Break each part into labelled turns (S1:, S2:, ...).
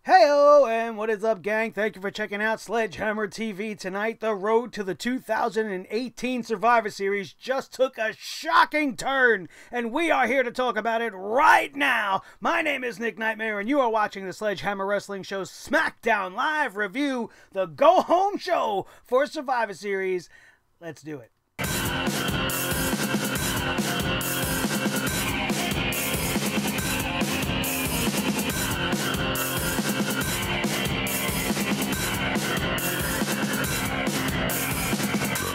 S1: Heyo, and what is up, gang? Thank you for checking out Sledgehammer TV tonight. The road to the 2018 Survivor Series just took a shocking turn, and we are here to talk about it right now. My name is Nick Nightmare, and you are watching the Sledgehammer Wrestling Show's Smackdown live review, the go-home show for Survivor Series. Let's do it.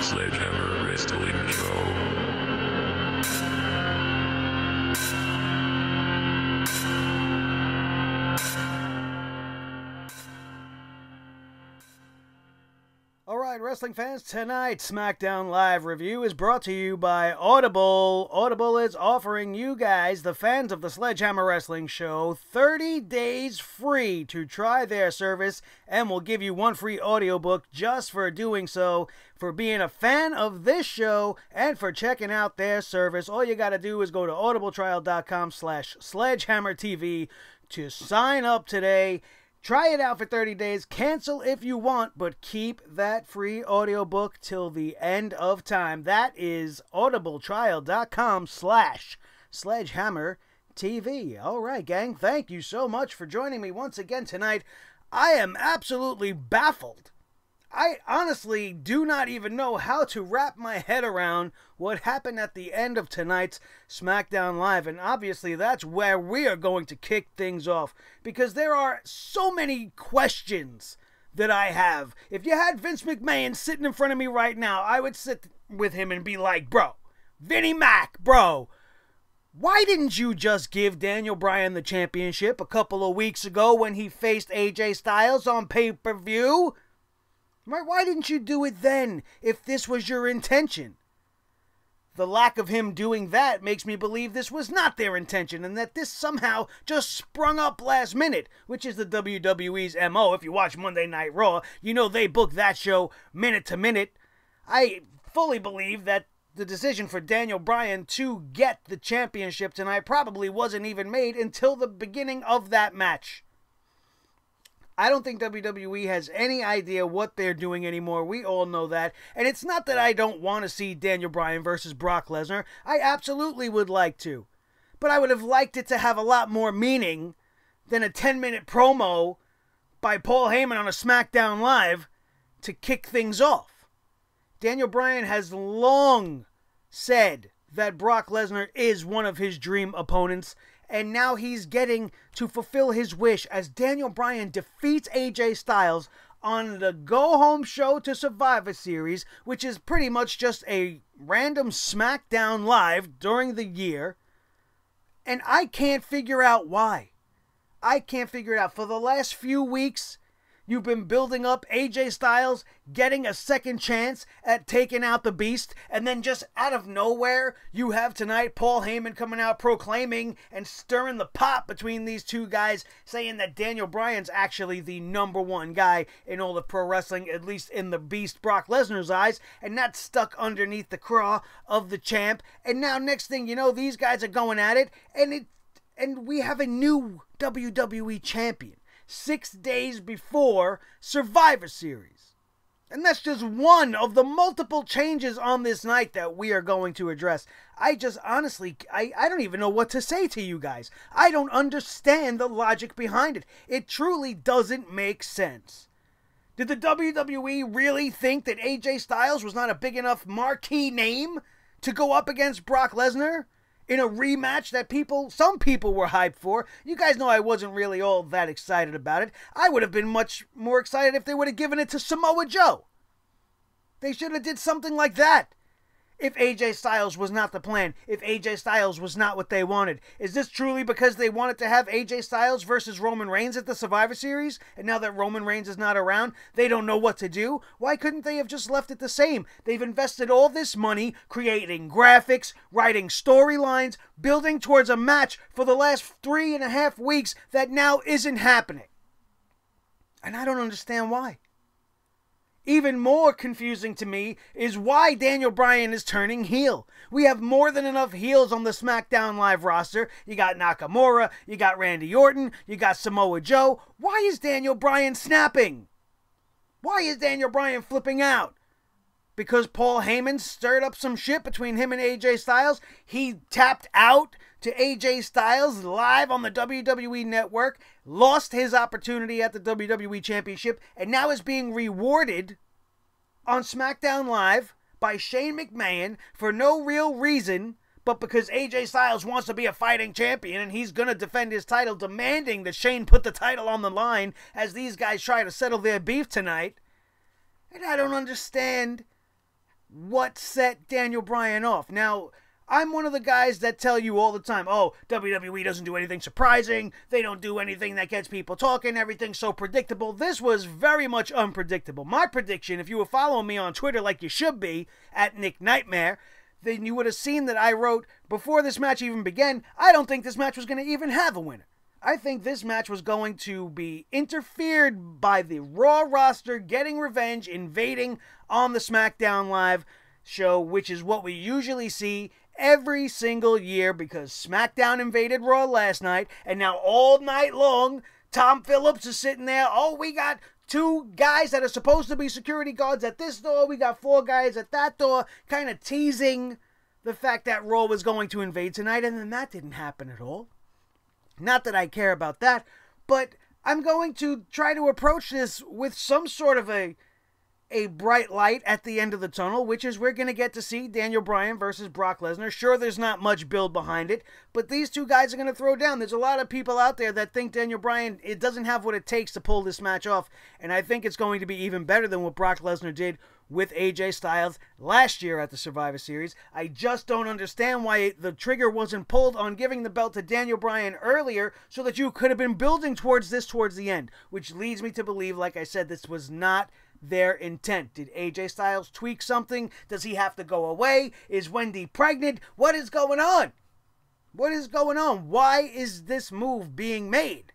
S2: Sledgehammer Wrestling Show.
S1: Alright, wrestling fans, tonight's SmackDown Live review is brought to you by Audible. Audible is offering you guys, the fans of the Sledgehammer Wrestling Show, 30 days free to try their service, and will give you one free audiobook just for doing so. For being a fan of this show and for checking out their service, all you gotta do is go to audibletrial.com/sledgehammertv to sign up today. Try it out for 30 days, cancel if you want, but keep that free audiobook till the end of time. That is audibletrial.com/sledgehammertv. All right, gang, thank you so much for joining me once again tonight. I am absolutely baffled. I honestly do not even know how to wrap my head around what happened at the end of tonight's SmackDown Live. And obviously that's where we are going to kick things off, because there are so many questions that I have. If you had Vince McMahon sitting in front of me right now, I would sit with him and be like, bro, Vinnie Mac, bro, why didn't you just give Daniel Bryan the championship a couple of weeks ago when he faced AJ Styles on pay-per-view? Why didn't you do it then, if this was your intention? The lack of him doing that makes me believe this was not their intention, and that this somehow just sprung up last minute, which is the WWE's MO. If you watch Monday Night Raw, you know they book that show minute to minute. I fully believe that the decision for Daniel Bryan to get the championship tonight probably wasn't even made until the beginning of that match. I don't think WWE has any idea what they're doing anymore. We all know that. And it's not that I don't want to see Daniel Bryan versus Brock Lesnar. I absolutely would like to. But I would have liked it to have a lot more meaning than a 10-minute promo by Paul Heyman on a SmackDown Live to kick things off. Daniel Bryan has long said that Brock Lesnar is one of his dream opponents, and now he's getting to fulfill his wish as Daniel Bryan defeats AJ Styles on the go-home show to Survivor Series, which is pretty much just a random SmackDown Live during the year. And I can't figure out why. I can't figure it out. For the last few weeks, you've been building up AJ Styles getting a second chance at taking out the Beast, and then just out of nowhere, you have tonight Paul Heyman coming out proclaiming and stirring the pot between these two guys, saying that Daniel Bryan's actually the #1 guy in all of pro wrestling, at least in the Beast Brock Lesnar's eyes, and not stuck underneath the craw of the champ. And now next thing you know, these guys are going at it, and we have a new WWE Champion 6 days before Survivor Series. And that's just one of the multiple changes on this night that we are going to address. I just honestly, I don't even know what to say to you guys. I don't understand the logic behind it. It truly doesn't make sense. Did the WWE really think that AJ Styles was not a big enough marquee name to go up against Brock Lesnar in a rematch that some people were hyped for? You guys know I wasn't really all that excited about it. I would have been much more excited if they would have given it to Samoa Joe. They should have did something like that. If AJ Styles was not the plan, if AJ Styles was not what they wanted. Is this truly because they wanted to have AJ Styles versus Roman Reigns at the Survivor Series, and now that Roman Reigns is not around, they don't know what to do? Why couldn't they have just left it the same? They've invested all this money creating graphics, writing storylines, building towards a match for the last 3.5 weeks that now isn't happening. And I don't understand why. even more confusing to me is why Daniel Bryan is turning heel. We have more than enough heels on the SmackDown Live roster. You got Nakamura, you got Randy Orton, you got Samoa Joe. Why is Daniel Bryan snapping? Why is Daniel Bryan flipping out? Because Paul Heyman stirred up some shit between him and AJ Styles? He tapped out to AJ Styles live on the WWE Network, lost his opportunity at the WWE Championship, and now is being rewarded on SmackDown Live by Shane McMahon for no real reason, but because AJ Styles wants to be a fighting champion and he's going to defend his title, demanding that Shane put the title on the line as these guys try to settle their beef tonight. And I don't understand what set Daniel Bryan off. Now, I'm one of the guys that tell you all the time, oh, WWE doesn't do anything surprising. They don't do anything that gets people talking. Everything's so predictable. This was very much unpredictable. My prediction, if you were following me on Twitter like you should be, at Nick Nightmare, then you would have seen that I wrote, before this match even began, I don't think this match was going to even have a winner. I think this match was going to be interfered by the Raw roster getting revenge, invading on the SmackDown Live show, which is what we usually see every single year, because SmackDown invaded Raw last night, and now all night long, Tom Phillips is sitting there, oh, we got 2 guys that are supposed to be security guards at this door, we got 4 guys at that door, kind of teasing the fact that Raw was going to invade tonight, and then that didn't happen at all. Not that I care about that, but I'm going to try to approach this with some sort of a bright light at the end of the tunnel, which is we're going to get to see Daniel Bryan versus Brock Lesnar. Sure, there's not much build behind it, but these 2 guys are going to throw down. There's a lot of people out there that think Daniel Bryan, it doesn't have what it takes to pull this match off, and I think it's going to be even better than what Brock Lesnar did with AJ Styles last year at the Survivor Series. I just don't understand why the trigger wasn't pulled on giving the belt to Daniel Bryan earlier so that you could have been building towards this towards the end, which leads me to believe, like I said, this was not their intent. Did AJ Styles tweak something? Does he have to go away? Is Wendy pregnant? What is going on? What is going on? Why is this move being made?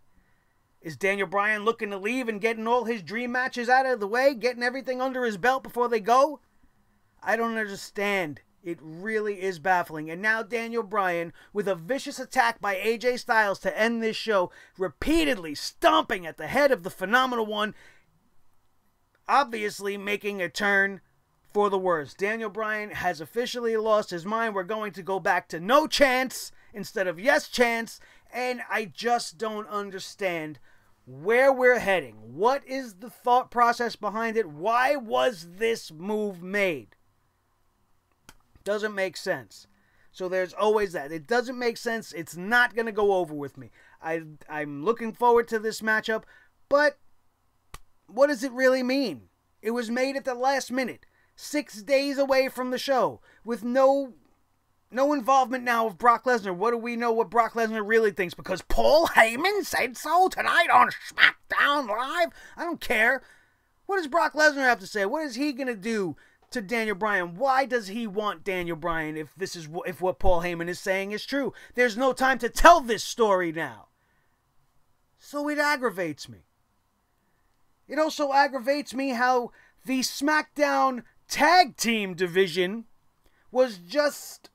S1: Is Daniel Bryan looking to leave and getting all his dream matches out of the way, getting everything under his belt before they go? I don't understand. It really is baffling. And now Daniel Bryan, with a vicious attack by AJ Styles to end this show, repeatedly stomping at the head of the Phenomenal One, obviously making a turn for the worse. Daniel Bryan has officially lost his mind. We're going to go back to no chance instead of yes chance, and I just don't understand where we're heading. What is the thought process behind it? Why was this move made? Doesn't make sense. So there's always that. It doesn't make sense. It's not going to go over with me. I'm looking forward to this matchup, but what does it really mean? It was made at the last minute, 6 days away from the show, with no involvement now of Brock Lesnar. What do we know what Brock Lesnar really thinks? Because Paul Heyman said so tonight on SmackDown Live? I don't care. What does Brock Lesnar have to say? What is he going to do to Daniel Bryan? Why does he want Daniel Bryan if what Paul Heyman is saying is true? There's no time to tell this story now. So it aggravates me. It also aggravates me how the SmackDown Tag Team division was just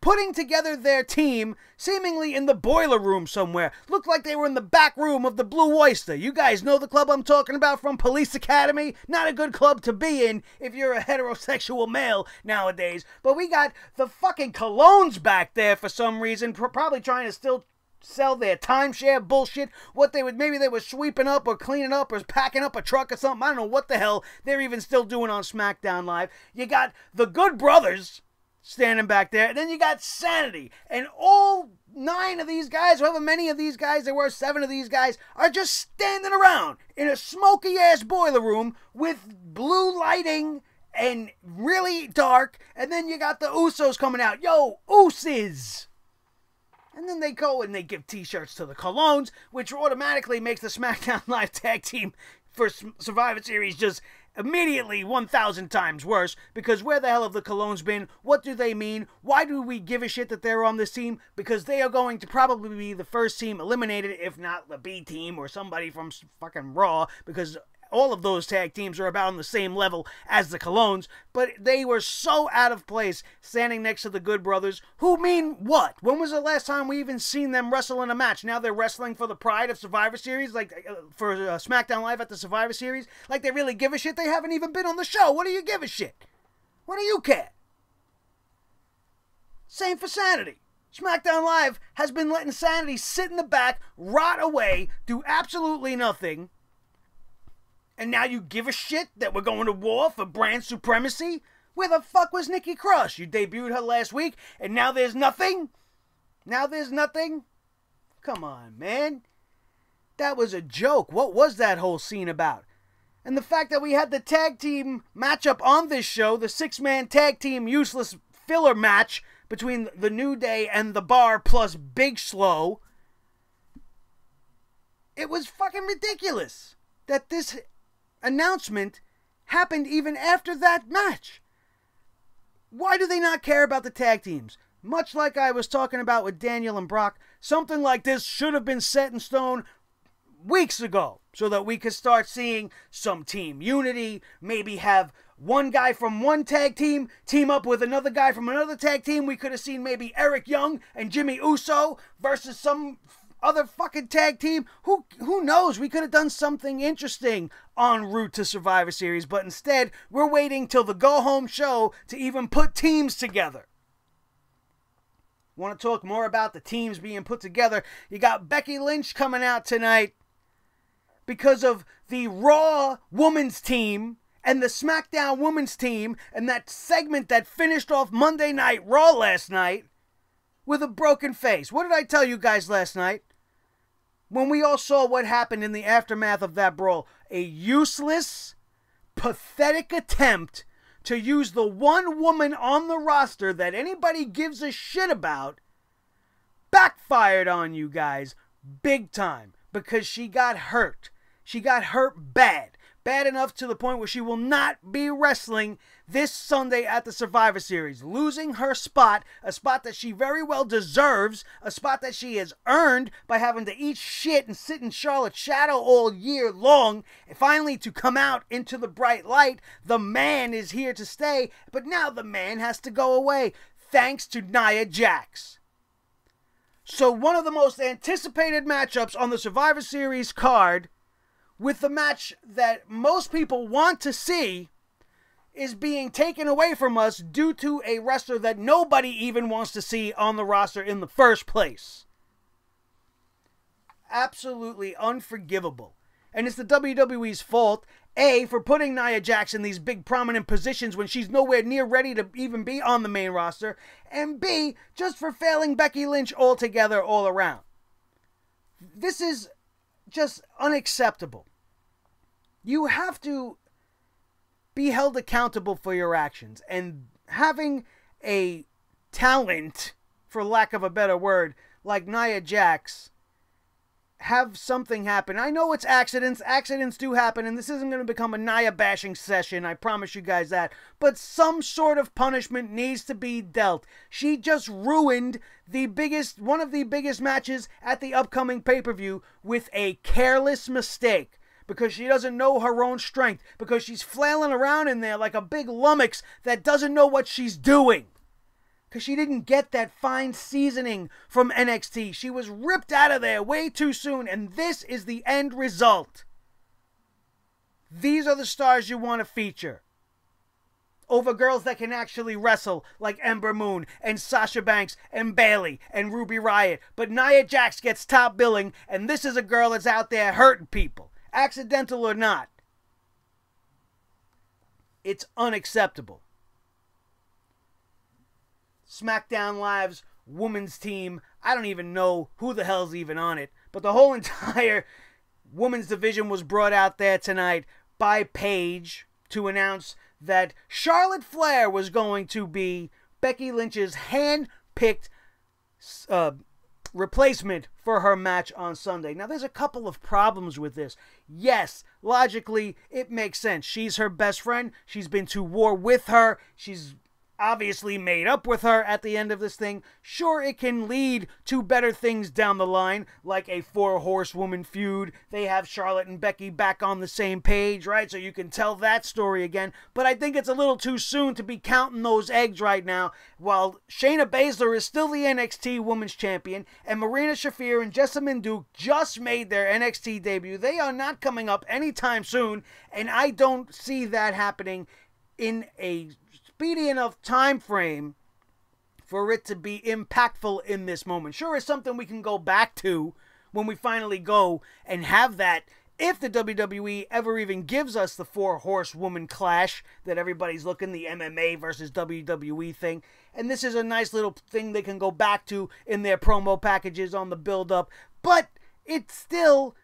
S1: putting together their team seemingly in the boiler room somewhere. Looked like they were in the back room of the Blue Oyster. You guys know the club I'm talking about from Police Academy? Not a good club to be in if you're a heterosexual male nowadays. But we got the fucking Colognes back there for some reason, probably trying to still sell their timeshare bullshit. Maybe they were sweeping up or cleaning up or packing up a truck or something. I don't know what the hell they're even still doing on SmackDown Live. You got the Good Brothers standing back there, and then you got Sanity, and all 9 of these guys, however many of these guys there were, 7 of these guys, are just standing around in a smoky ass boiler room with blue lighting and really dark, and then you got the Usos coming out. Yo, Usos! And then they go and they give t-shirts to the Colognes, which automatically makes the SmackDown Live Tag Team for Survivor Series just immediately 1,000 times worse, because where the hell have the Colognes been? What do they mean? Why do we give a shit that they're on this team? Because they are going to probably be the first team eliminated, if not the B team or somebody from fucking Raw, because all of those tag teams are about on the same level as the Colognes, but they were so out of place standing next to the Good Brothers, who mean what? When was the last time we even seen them wrestle in a match? Now they're wrestling for the pride of Survivor Series, like for SmackDown Live at the Survivor Series? Like they really give a shit? They haven't even been on the show. What do you give a shit? What do you care? Same for Sanity. SmackDown Live has been letting Sanity sit in the back, rot away, do absolutely nothing. And now you give a shit that we're going to war for brand supremacy? Where the fuck was Nikki Cross? You debuted her last week, and now there's nothing? Now there's nothing? Come on, man. That was a joke. What was that whole scene about? And the fact that we had the tag team matchup on this show, the 6-man tag team useless filler match, between the New Day and the Bar plus Big Slow, it was fucking ridiculous that this announcement happened even after that match. Why do they not care about the tag teams? Much like I was talking about with Daniel and Brock, something like this should have been set in stone weeks ago so that we could start seeing some team unity, maybe have one guy from one tag team team up with another guy from another tag team. We could have seen maybe Eric Young and Jimmy Uso versus some other fucking tag team. Who knows? We could have done something interesting en route to Survivor Series, but instead we're waiting till the go-home show to even put teams together. Want to talk more about the teams being put together? You got Becky Lynch coming out tonight because of the Raw Women's team and the SmackDown Women's team and that segment that finished off Monday Night Raw last night with a broken face. What did I tell you guys last night? When we all saw what happened in the aftermath of that brawl. A useless, pathetic attempt to use the one woman on the roster that anybody gives a shit about backfired on you guys big time because she got hurt. She got hurt bad. Bad enough to the point where she will not be wrestling this Sunday at the Survivor Series. Losing her spot, a spot that she very well deserves, a spot that she has earned by having to eat shit and sit in Charlotte's shadow all year long. And finally, to come out into the bright light, the man is here to stay, but now the man has to go away, thanks to Nia Jax. So one of the most anticipated matchups on the Survivor Series card, with the match that most people want to see, is being taken away from us due to a wrestler that nobody even wants to see on the roster in the first place. Absolutely unforgivable. And it's the WWE's fault, A, for putting Nia Jax in these big prominent positions when she's nowhere near ready to even be on the main roster, and B, just for failing Becky Lynch altogether all around. This is just unacceptable. You have to be held accountable for your actions, and having a talent, for lack of a better word, like Nia Jax have something happen. I know it's accidents. Accidents do happen, and this isn't going to become a Nia bashing session. I promise you guys that. But some sort of punishment needs to be dealt. She just ruined one of the biggest matches at the upcoming pay-per-view with a careless mistake. Because she doesn't know her own strength. Because she's flailing around in there like a big lummox that doesn't know what she's doing. Because she didn't get that fine seasoning from NXT. She was ripped out of there way too soon, and this is the end result. These are the stars you want to feature over girls that can actually wrestle, like Ember Moon and Sasha Banks and Bayley and Ruby Riott. But Nia Jax gets top billing, and this is a girl that's out there hurting people, accidental or not. It's unacceptable. SmackDown Live's women's team, I don't even know who the hell's even on it, but the whole entire women's division was brought out there tonight by Paige to announce that Charlotte Flair was going to be Becky Lynch's hand-picked replacement for her match on Sunday. Now, there's a couple of problems with this. Yes, logically, it makes sense. She's her best friend. She's been to war with her. She's obviously made up with her at the end of this thing. Sure, it can lead to better things down the line, like a 4-horsewoman feud. They have Charlotte and Becky back on the same page, right? So you can tell that story again. But I think it's a little too soon to be counting those eggs right now. While Shayna Baszler is still the NXT Women's Champion, and Marina Shafir and Jessamine Duke just made their NXT debut. They are not coming up anytime soon, and I don't see that happening in a speedy enough time frame for it to be impactful in this moment. Sure, it's something we can go back to when we finally go and have that, if the WWE ever even gives us the 4-horsewoman clash that everybody's looking, the MMA versus WWE thing. And this is a nice little thing they can go back to in their promo packages on the build-up. But it still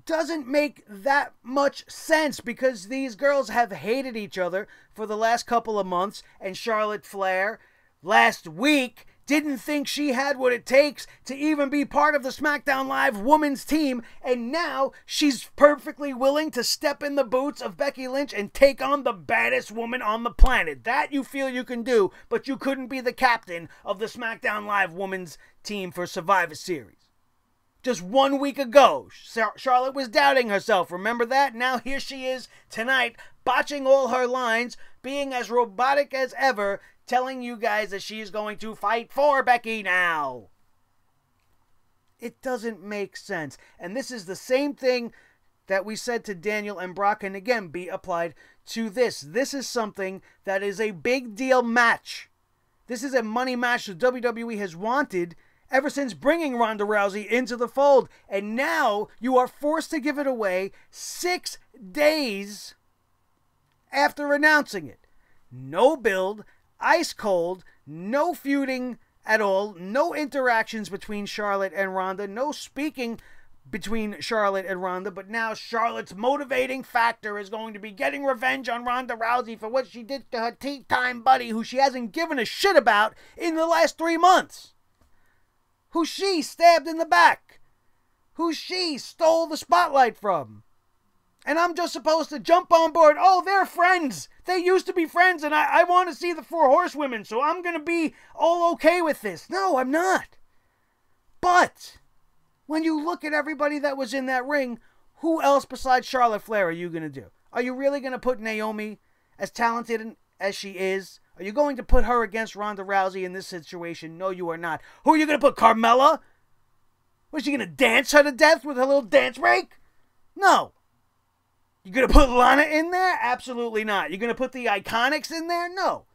S1: doesn't make that much sense, because these girls have hated each other for the last couple of months, and Charlotte Flair last week didn't think she had what it takes to even be part of the SmackDown Live women's team, and now she's perfectly willing to step in the boots of Becky Lynch and take on the baddest woman on the planet. That you feel you can do, but you couldn't be the captain of the SmackDown Live women's team for Survivor Series. Just 1 week ago, Charlotte was doubting herself. Remember that? Now here she is tonight, botching all her lines, being as robotic as ever, telling you guys that she's going to fight for Becky now. It doesn't make sense. And this is the same thing that we said to Daniel and Brock, and again, be applied to this. This is something that is a big deal match. This is a money match that WWE has wanted ever since bringing Ronda Rousey into the fold. And now you are forced to give it away 6 days after announcing it. No build, ice cold, no feuding at all, no interactions between Charlotte and Ronda, no speaking between Charlotte and Ronda, but now Charlotte's motivating factor is going to be getting revenge on Ronda Rousey for what she did to her tea-time buddy, who she hasn't given a shit about in the last 3 months. Who she stabbed in the back, who she stole the spotlight from. And I'm just supposed to jump on board. Oh, they're friends. They used to be friends, and I want to see the 4 horsewomen, so I'm going to be all okay with this. No, I'm not. But when you look at everybody that was in that ring, who else besides Charlotte Flair are you going to do? Are you really going to put Naomi, as talented as she is? Are you going to put her against Ronda Rousey in this situation? No, you are not. Who are you going to put, Carmella? Was she going to dance her to death with her little dance break? No. You going to put Lana in there? Absolutely not. You going to put the Iconics in there? No.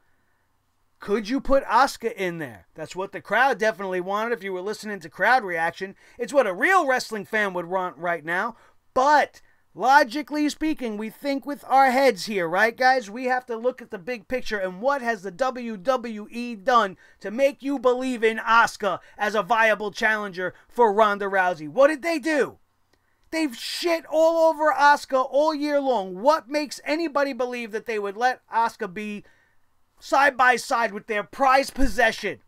S1: Could you put Asuka in there? That's what the crowd definitely wanted if you were listening to crowd reaction. It's what a real wrestling fan would want right now. But logically speaking, we think with our heads here, right, guys? We have to look at the big picture, and what has the WWE done to make you believe in Asuka as a viable challenger for Ronda Rousey? What did they do? They've shit all over Asuka all year long. What makes anybody believe that they would let Asuka be side by side with their prized possession?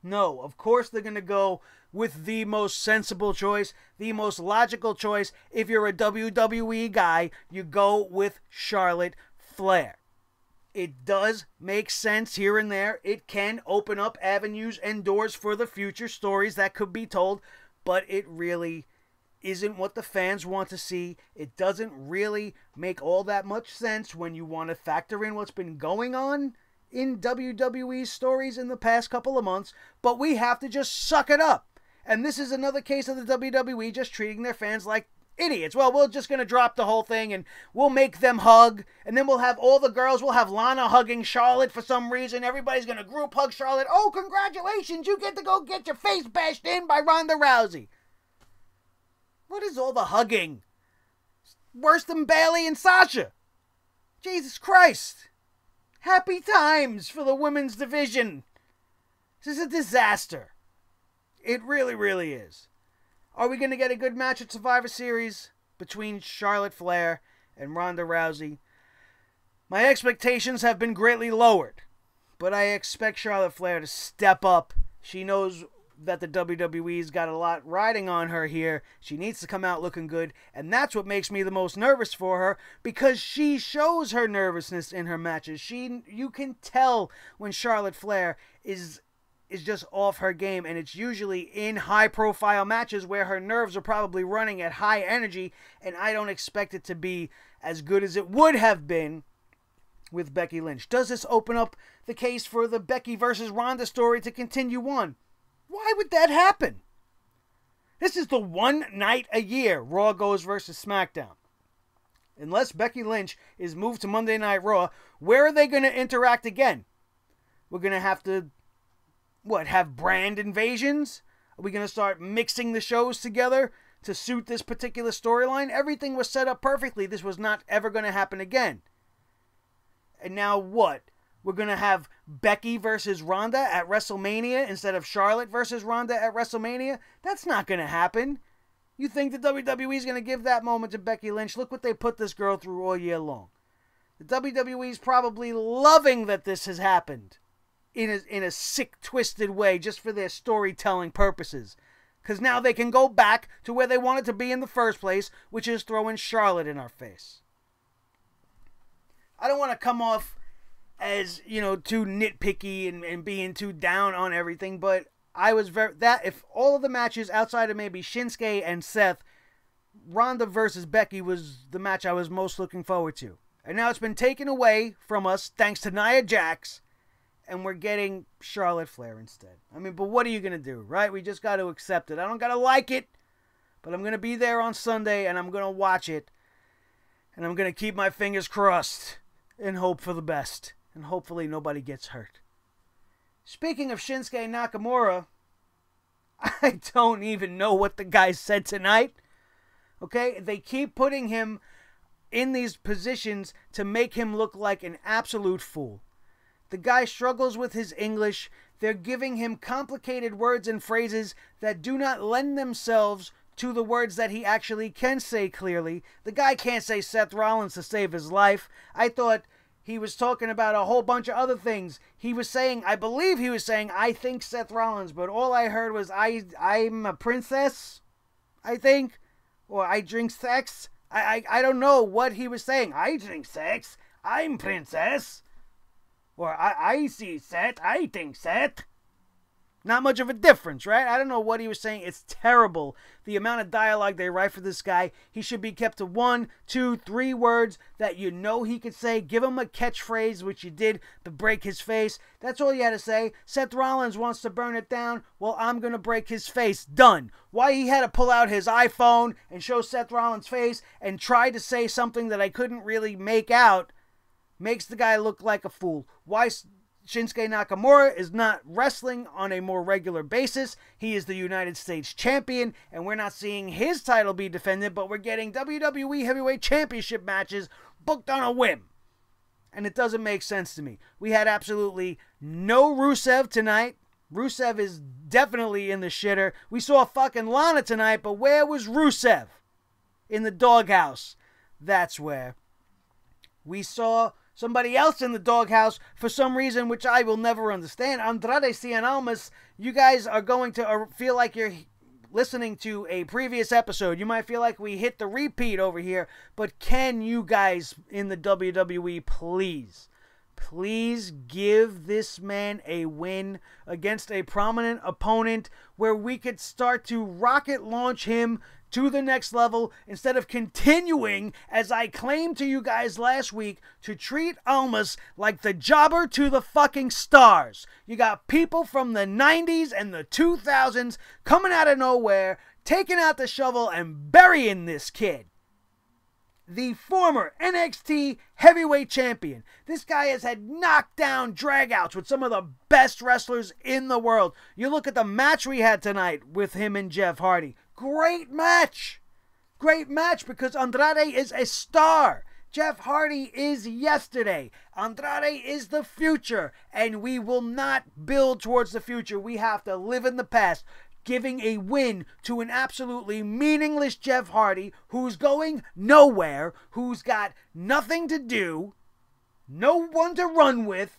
S1: No, of course they're going to go with the most sensible choice, the most logical choice. If you're a WWE guy, you go with Charlotte Flair. It does make sense here and there. It can open up avenues and doors for the future stories that could be told, but it really isn't what the fans want to see. It doesn't really make all that much sense when you want to factor in what's been going on in WWE stories in the past couple of months, but we have to just suck it up. And this is another case of the WWE just treating their fans like idiots. Well, we're just going to drop the whole thing and we'll make them hug. And then we'll have all the girls. We'll have Lana hugging Charlotte for some reason. Everybody's going to group hug Charlotte. Oh, congratulations. You get to go get your face bashed in by Ronda Rousey. What is all the hugging? Worse than Bayley and Sasha. Jesus Christ. Happy times for the women's division. This is a disaster. It really, really is. Are we going to get a good match at Survivor Series between Charlotte Flair and Ronda Rousey? My expectations have been greatly lowered, but I expect Charlotte Flair to step up. She knows that the WWE's got a lot riding on her here. She needs to come out looking good, and that's what makes me the most nervous for her, because she shows her nervousness in her matches. You can tell when Charlotte Flair is just off her game, and it's usually in high-profile matches where her nerves are probably running at high energy, and I don't expect it to be as good as it would have been with Becky Lynch. Does this open up the case for the Becky versus Ronda story to continue on? Why would that happen? This is the one night a year Raw goes versus SmackDown. Unless Becky Lynch is moved to Monday Night Raw, where are they going to interact again? We're going to have to have brand invasions? Are we going to start mixing the shows together to suit this particular storyline? Everything was set up perfectly. This was not ever going to happen again. And now what? We're going to have Becky versus Ronda at WrestleMania instead of Charlotte versus Ronda at WrestleMania? That's not going to happen. You think the WWE is going to give that moment to Becky Lynch? Look what they put this girl through all year long. The WWE is probably loving that this has happened in a sick, twisted way just for their storytelling purposes. Because now they can go back to where they wanted to be in the first place, which is throwing Charlotte in our face. I don't want to come off as, too nitpicky and being too down on everything, but I was if all of the matches outside of maybe Shinsuke and Seth, Ronda versus Becky was the match I was most looking forward to. And now it's been taken away from us thanks to Nia Jax, and we're getting Charlotte Flair instead. I mean, but what are you going to do, right? We just got to accept it. I don't got to like it, but I'm going to be there on Sunday, and I'm going to watch it, and I'm going to keep my fingers crossed and hope for the best, and hopefully nobody gets hurt. Speaking of Shinsuke Nakamura, I don't even know what the guy said tonight. Okay? They keep putting him in these positions to make him look like an absolute fool. The guy struggles with his English. They're giving him complicated words and phrases that do not lend themselves to the words that he actually can say clearly. The guy can't say Seth Rollins to save his life. I thought he was talking about a whole bunch of other things. I believe he was saying, I think Seth Rollins, but all I heard was, I'm a princess, I think, or I drink sex. I don't know what he was saying. I drink sex, I'm princess. Or I see Seth, I think Seth. Not much of a difference, right? I don't know what he was saying. It's terrible. The amount of dialogue they write for this guy. He should be kept to 1, 2, 3 words that you know he could say. Give him a catchphrase, which you did to break his face. That's all you had to say. Seth Rollins wants to burn it down. Well, I'm going to break his face. Done. Why he had to pull out his iPhone and show Seth Rollins' face and try to say something that I couldn't really make out makes the guy look like a fool. Why Shinsuke Nakamura is not wrestling on a more regular basis. He is the United States Champion, and we're not seeing his title be defended, but we're getting WWE Heavyweight Championship matches booked on a whim. And it doesn't make sense to me. We had absolutely no Rusev tonight. Rusev is definitely in the shitter. We saw fucking Lana tonight, but where was Rusev? In the doghouse. That's where. We saw somebody else in the doghouse for some reason, which I will never understand. Andrade Cien Almas, you guys are going to feel like you're listening to a previous episode. You might feel like we hit the repeat over here, but can you guys in the WWE please give this man a win against a prominent opponent where we could start to rocket launch him to the next level instead of continuing, as I claimed to you guys last week, to treat Almas like the jobber to the fucking stars. You got people from the 90s and the 2000s coming out of nowhere, taking out the shovel and burying this kid. The former NXT Heavyweight Champion. This guy has had knockdown dragouts with some of the best wrestlers in the world. You look at the match we had tonight with him and Jeff Hardy. Great match. Great match because Andrade is a star. Jeff Hardy is yesterday. Andrade is the future. And we will not build towards the future. We have to live in the past. Giving a win to an absolutely meaningless Jeff Hardy who's going nowhere, who's got nothing to do, no one to run with,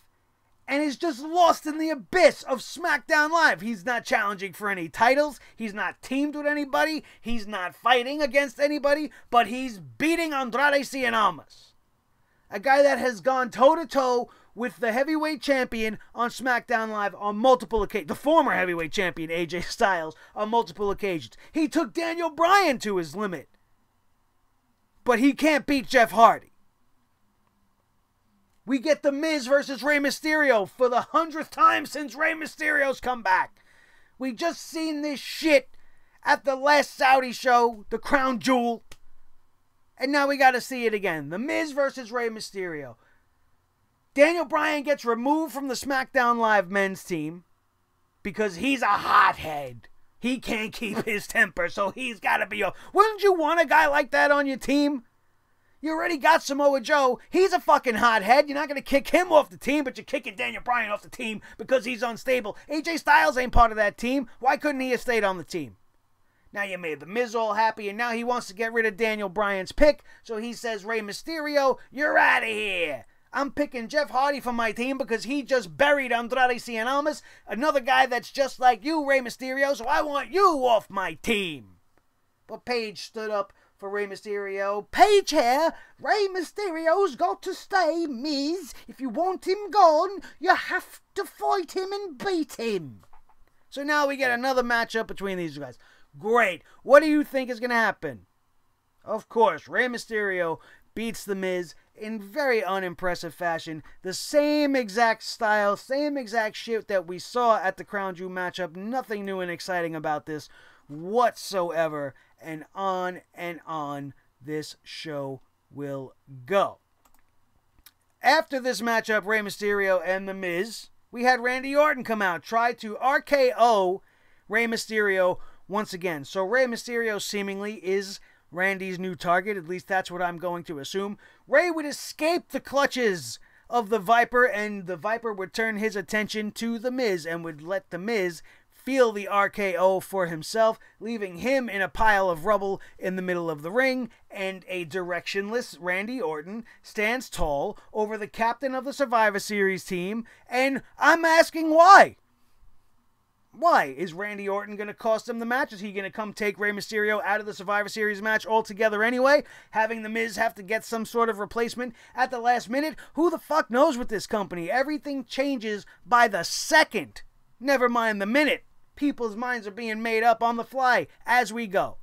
S1: and is just lost in the abyss of SmackDown Live. He's not challenging for any titles. He's not teamed with anybody. He's not fighting against anybody, but he's beating Andrade Cien Almas, a guy that has gone toe-to-toe with the heavyweight champion on SmackDown Live on multiple occasions. The former heavyweight champion, AJ Styles, on multiple occasions. He took Daniel Bryan to his limit, but he can't beat Jeff Hardy. We get The Miz versus Rey Mysterio for the 100th time since Rey Mysterio's come back. We just seen this shit at the last Saudi show, the Crown Jewel, and now we got to see it again. The Miz versus Rey Mysterio. Daniel Bryan gets removed from the SmackDown Live men's team because he's a hothead. He can't keep his temper, so he's got to be off. Wouldn't you want a guy like that on your team? You already got Samoa Joe. He's a fucking hothead. You're not going to kick him off the team, but you're kicking Daniel Bryan off the team because he's unstable. AJ Styles ain't part of that team. Why couldn't he have stayed on the team? Now you made The Miz all happy, and now he wants to get rid of Daniel Bryan's pick, so he says, Rey Mysterio, you're out of here. I'm picking Jeff Hardy for my team because he just buried Andrade Cien Almas, another guy that's just like you, Rey Mysterio, so I want you off my team. But Paige stood up for Rey Mysterio. Paige here, Rey Mysterio's got to stay, Miz. If you want him gone, you have to fight him and beat him. So now we get another matchup between these guys. Great. What do you think is going to happen? Of course, Rey Mysterio beats The Miz in very unimpressive fashion. The same exact style, same exact shit that we saw at the Crown Jewel matchup. Nothing new and exciting about this whatsoever. And on this show will go. After this matchup, Rey Mysterio and The Miz, we had Randy Orton come out, try to RKO Rey Mysterio once again. So Rey Mysterio seemingly is Randy's new target. At least that's what I'm going to assume. Rey would escape the clutches of the Viper, and the Viper would turn his attention to The Miz and would let The Miz feel the RKO for himself, leaving him in a pile of rubble in the middle of the ring, and a directionless Randy Orton stands tall over the captain of the Survivor Series team, and I'm asking why? Why? Is Randy Orton going to cost him the match? Is he going to come take Rey Mysterio out of the Survivor Series match altogether anyway? Having The Miz have to get some sort of replacement at the last minute? Who the fuck knows with this company? Everything changes by the second. Never mind the minute. People's minds are being made up on the fly as we go.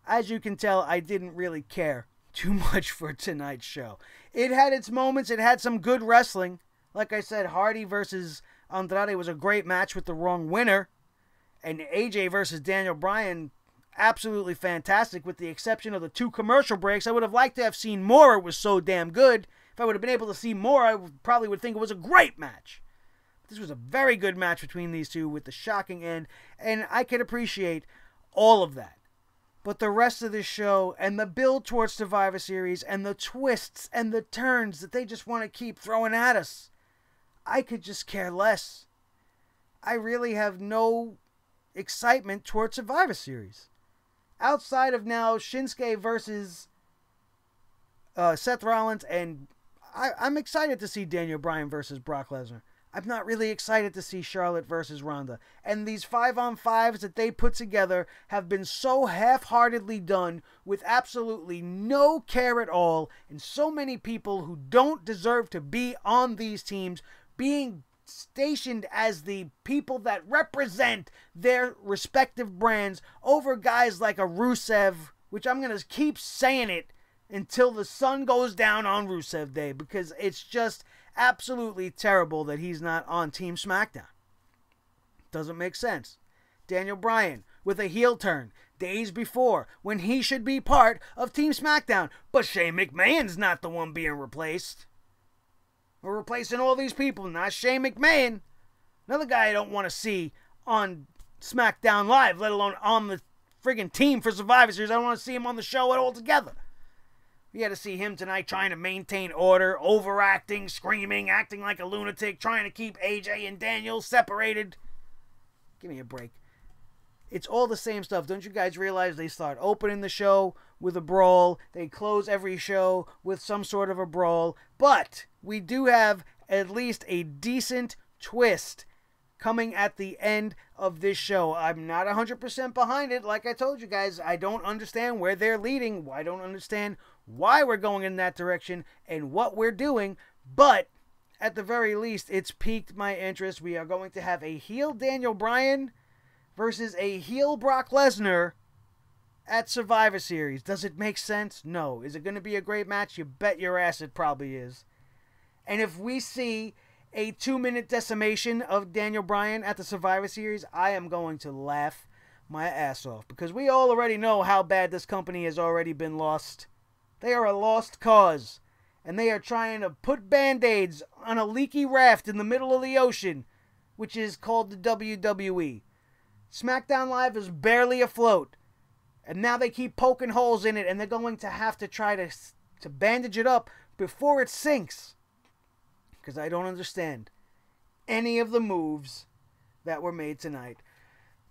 S1: As you can tell, I didn't really care too much for tonight's show. It had its moments. It had some good wrestling. Like I said, Hardy versus Andrade was a great match with the wrong winner. And AJ versus Daniel Bryan, absolutely fantastic with the exception of the 2 commercial breaks. I would have liked to have seen more. It was so damn good. If I would have been able to see more, I probably would think it was a great match. This was a very good match between these two with the shocking end, and I can appreciate all of that. But the rest of this show and the build towards Survivor Series and the twists and the turns that they just want to keep throwing at us, I could just care less. I really have no excitement towards Survivor Series. Outside of now Shinsuke versus Seth Rollins, and I'm excited to see Daniel Bryan versus Brock Lesnar. I'm not really excited to see Charlotte versus Ronda. And these 5-on-5s that they put together have been so half-heartedly done with absolutely no care at all. And so many people who don't deserve to be on these teams being stationed as the people that represent their respective brands over guys like a Rusev, which I'm going to keep saying it until the sun goes down on Rusev Day, because it's just absolutely terrible that he's not on Team SmackDown. Doesn't make sense. Daniel Bryan with a heel turn days before when he should be part of Team SmackDown, but Shane McMahon's not the one being replaced. We're replacing all these people, not Shane McMahon. Another guy I don't want to see on SmackDown Live, let alone on the friggin' team for Survivor Series. I don't want to see him on the show at all together. We had to see him tonight trying to maintain order, overacting, screaming, acting like a lunatic, trying to keep AJ and Daniel separated. Give me a break. It's all the same stuff. Don't you guys realize they start opening the show with a brawl? They close every show with some sort of a brawl. But we do have at least a decent twist coming at the end of this show. I'm not 100% behind it. Like I told you guys, I don't understand where they're leading. I don't understand why we're going in that direction and what we're doing. But at the very least, it's piqued my interest. We are going to have a heel Daniel Bryan versus a heel Brock Lesnar at Survivor Series. Does it make sense? No. Is it going to be a great match? You bet your ass it probably is. And if we see a 2-minute decimation of Daniel Bryan at the Survivor Series, I am going to laugh my ass off. Because we all already know how bad this company has already been lost. They are a lost cause. And they are trying to put Band-Aids on a leaky raft in the middle of the ocean, which is called the WWE. SmackDown Live is barely afloat. And now they keep poking holes in it, and they're going to have to try to bandage it up before it sinks. Because I don't understand any of the moves that were made tonight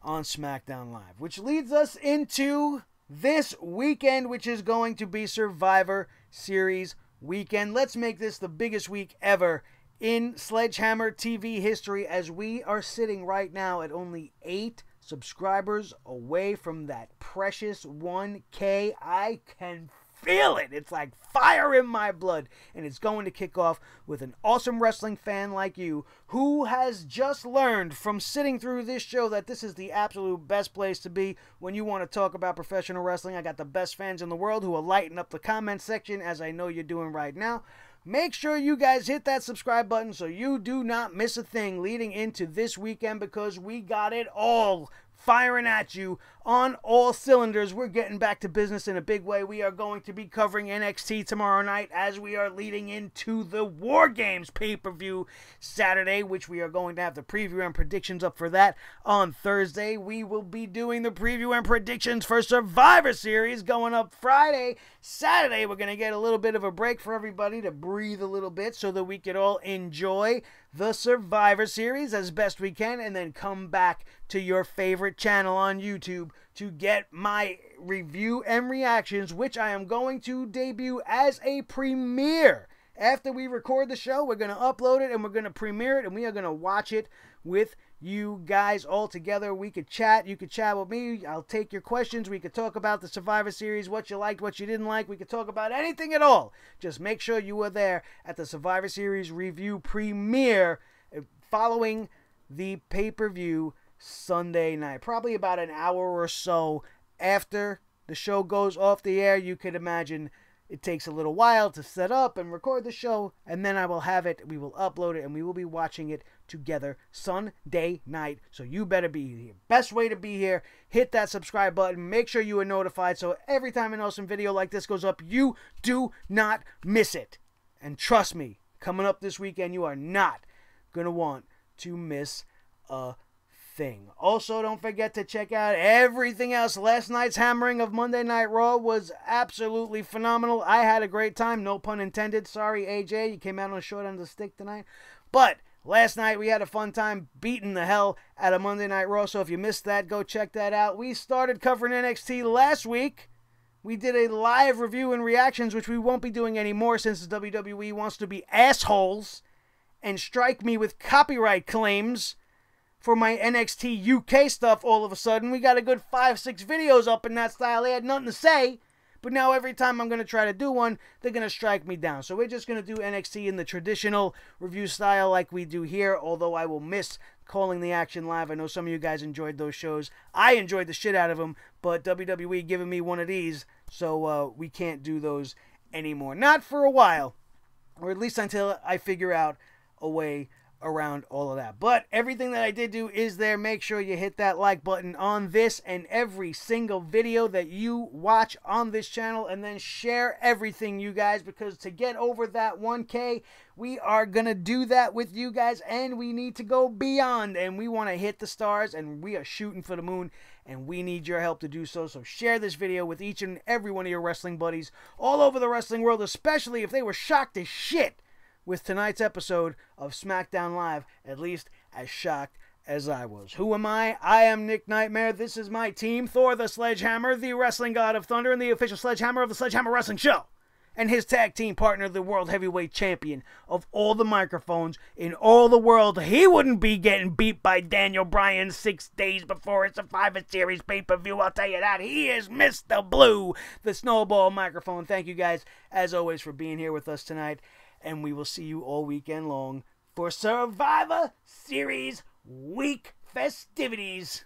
S1: on SmackDown Live. Which leads us into this weekend, which is going to be Survivor Series weekend. Let's make this the biggest week ever in Sledgehammer TV history, as we are sitting right now at only 8 subscribers away from that precious 1K. I can feel it. It's like fire in my blood. And it's going to kick off with an awesome wrestling fan like you, who has just learned from sitting through this show that this is the absolute best place to be when you want to talk about professional wrestling. I got the best fans in the world who will lighten up the comment section, as I know you're doing right now. Make sure you guys hit that subscribe button so you do not miss a thing leading into this weekend, because we got it all firing at you on all cylinders. We're getting back to business in a big way. We are going to be covering NXT tomorrow night as we are leading into the War Games pay-per-view Saturday, which we are going to have the preview and predictions up for that on Thursday. We will be doing the preview and predictions for Survivor Series going up Friday. Saturday, we're going to get a little bit of a break for everybody to breathe a little bit so that we can all enjoy the Survivor Series as best we can, and then come back to your favorite channel on YouTube to get my review and reactions, which I am going to debut as a premiere. After we record the show, we're going to upload it and we're going to premiere it, and we are going to watch it with you guys all together. We could chat. You could chat with me. I'll take your questions. We could talk about the Survivor Series, what you liked, what you didn't like. We could talk about anything at all. Just make sure you are there at the Survivor Series review premiere following the pay-per-view Sunday night. Probably about an hour or so after the show goes off the air. You could imagine it takes a little while to set up and record the show, and then I will have it, we will upload it, and we will be watching it together Sunday night. So you better be here. Best way to be here, hit that subscribe button, make sure you are notified so every time an awesome video like this goes up, you do not miss it. And trust me, coming up this weekend, you are not going to want to miss a thing. Also, don't forget to check out everything else. Last night's hammering of Monday Night Raw was absolutely phenomenal. I had a great time, no pun intended. Sorry, AJ, you came out on a short end of the stick tonight. But last night we had a fun time beating the hell out of Monday Night Raw, so if you missed that, go check that out. We started covering NXT last week. We did a live review and reactions, which we won't be doing anymore since the WWE wants to be assholes and strike me with copyright claims for my NXT UK stuff. All of a sudden, we got a good 5-6 videos up in that style. They had nothing to say, but now every time I'm going to try to do one, they're going to strike me down. So we're just going to do NXT in the traditional review style like we do here, although I will miss calling the action live. I know some of you guys enjoyed those shows. I enjoyed the shit out of them, but WWE giving me one of these, so we can't do those anymore. Not for a while, or at least until I figure out a way around all of that. But everything that I did do is there. Make sure you hit that like button on this and every single video that you watch on this channel, and then share everything, you guys, because to get over that 1K, we are gonna do that with you guys, and we need to go beyond, and we want to hit the stars, and we are shooting for the moon, and we need your help to do so. So share this video with each and every one of your wrestling buddies all over the wrestling world, especially if they were shocked as shit with tonight's episode of SmackDown Live, at least as shocked as I was. Who am I? I am Nick Nightmare. This is my team, Thor the Sledgehammer, the wrestling god of thunder, and the official sledgehammer of the Sledgehammer Wrestling Show. and his tag team partner, the World Heavyweight Champion. Of all the microphones in all the world, he wouldn't be getting beat by Daniel Bryan 6 days before a Survivor Series pay-per-view, I'll tell you that. He is Mr. Blue, the Snowball microphone. Thank you guys, as always, for being here with us tonight, and we will see you all weekend long for Survivor Series week festivities.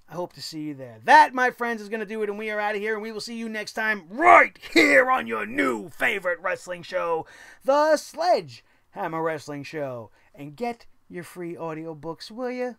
S1: I hope to see you there. That, my friends, is going to do it, and we are out of here, and we will see you next time right here on your new favorite wrestling show, the Sledgehammer Wrestling Show. And get your free audiobooks, will you?